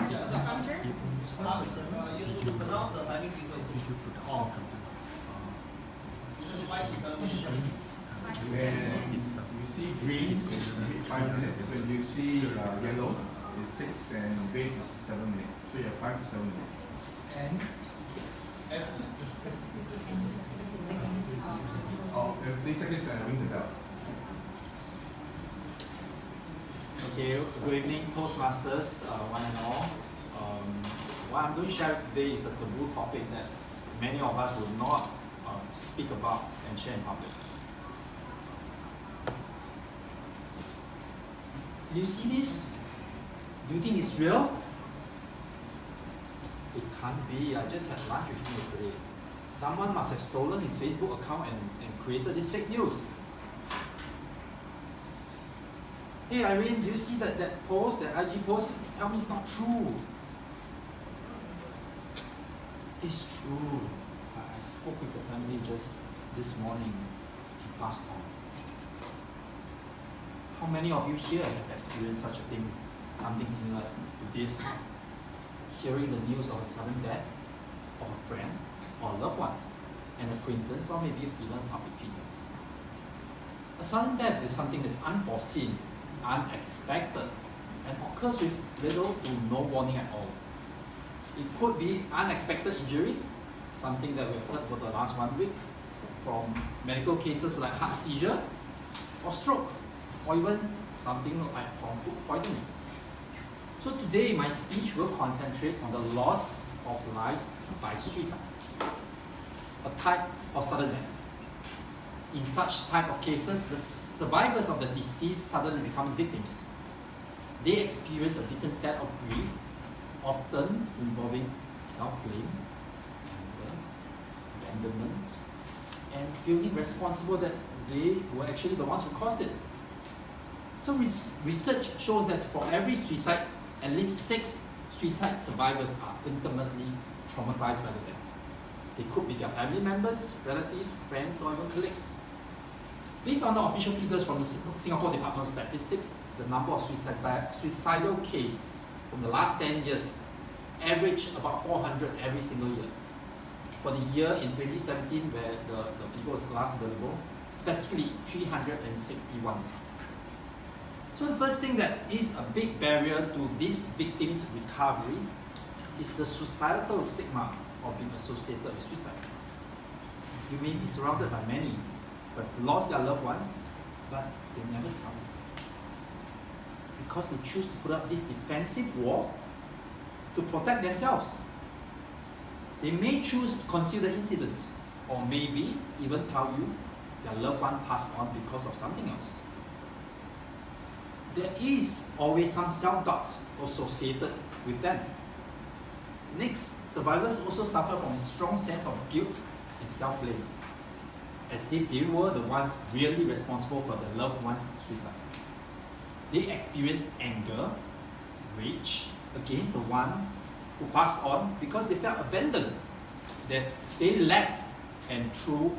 Yeah, the counter. You need to pronounce the timing sequence. When you see green, 5 minutes. When you see yellow, it's 6, and beige is 7 minutes. So you have 5 to 7 minutes. And 30 seconds and ring the bell. Okay, good evening, Toastmasters, one and all. What I'm going to share today is a taboo topic that many of us will not speak about and share in public. You see this? Do you think it's real? It can't be. I just had lunch with him yesterday. Someone must have stolen his Facebook account and created this fake news. Hey Irene, do you see that post, that IG post? Tell me it's not true. It's true. I spoke with the family just this morning. He passed on. How many of you here have experienced such a thing, something similar to this? Hearing the news of a sudden death of a friend or a loved one, an acquaintance, or maybe even a public figure. A sudden death is something that's unforeseen, unexpected, and occurs with little to no warning at all. It could be unexpected injury, something that we've heard for the last 1 week, from medical cases like heart seizure or stroke, or even something like from food poisoning. So today my speech will concentrate on the loss of lives by suicide, a type of sudden death. In such type of cases, the survivors of the deceased suddenly becomes victims. They experience a different set of grief, often involving self-blame, anger, abandonment, and feeling responsible that they were actually the ones who caused it. So research shows that for every suicide, at least 6 suicide survivors are intimately traumatized by the death. They could be their family members, relatives, friends, or even colleagues. Based on the official figures from the Singapore Department of Statistics, the number of suicidal cases from the last 10 years averaged about 400 every single year. For the year in 2017, where the figure was last available, specifically 361. So the first thing that is a big barrier to this victim's recovery is the societal stigma of being associated with suicide. You may be surrounded by many who have lost their loved ones, but they never tell you. Because they choose to put up this defensive wall to protect themselves. They may choose to conceal the incidents, or maybe even tell you their loved one passed on because of something else. There is always some self-doubt associated with them. Next, survivors also suffer from a strong sense of guilt and self-blame, as if they were the ones really responsible for their loved one's suicide. They experience anger, rage against the one who passed on because they felt abandoned, that they left and threw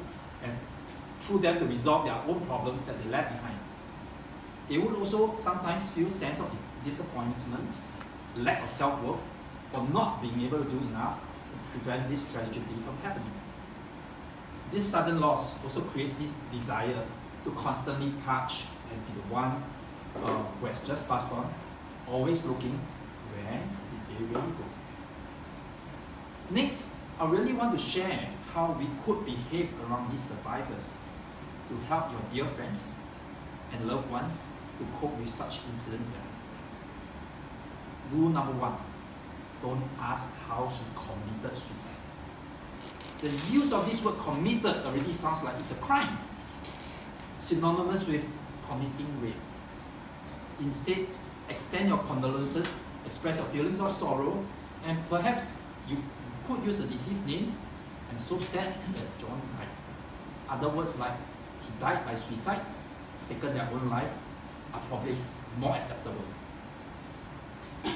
them to resolve their own problems that they left behind. They would also sometimes feel a sense of disappointment, lack of self-worth, for not being able to do enough to prevent this tragedy from happening. This sudden loss also creates this desire to constantly touch and be the one who has just passed on, always looking, where did they really go? Next, I really want to share how we could behave around these survivors to help your dear friends and loved ones to cope with such incidents better. Rule number 1, don't ask how he committed suicide. The use of this word committed already sounds like it's a crime, synonymous with committing rape. Instead, extend your condolences, express your feelings of sorrow, and perhaps you could use the deceased name. I'm so sad that John died. Other words like he died by suicide, taken their own life, are probably more acceptable.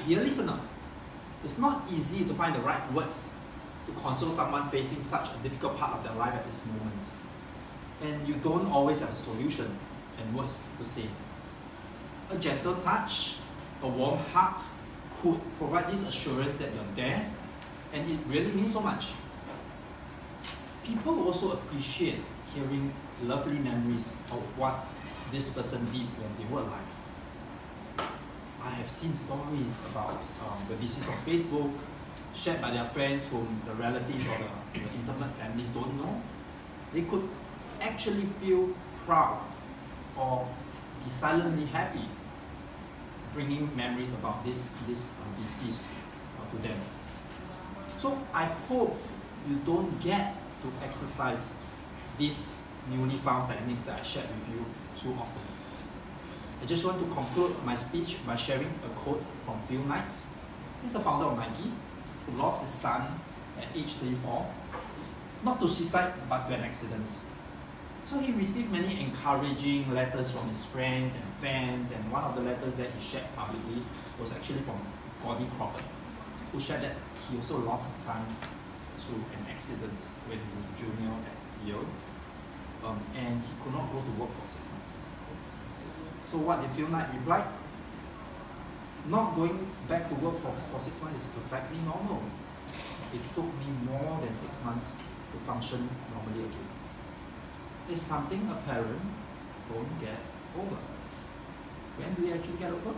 Dear listener, it's not easy to find the right words to console someone facing such a difficult part of their life at this moment. And you don't always have a solution and words to say. a gentle touch, a warm hug could provide this assurance that you're there, and it really means so much. People also appreciate hearing lovely memories of what this person did when they were alive. I have seen stories about the deceased on Facebook, shared by their friends whom the relatives or the intimate families don't know. They could actually feel proud or be silently happy, bringing memories about this deceased to them. So I hope you don't get to exercise these newly found techniques that I shared with you too often. I just want to conclude my speech by sharing a quote from Phil Knight. He's the founder of Nike, who lost his son at age 34, not to suicide but to an accident. So he received many encouraging letters from his friends and fans, and one of the letters that he shared publicly was actually from Gordy Crawford, who shared that he also lost his son to an accident when he was a junior at Yale, and he could not go to work for 6 months. So what did Phil Knight reply? Not going back to work for 6 months is perfectly normal. It took me more than 6 months to function normally again. It's something a parent don't get over. When do we actually get over?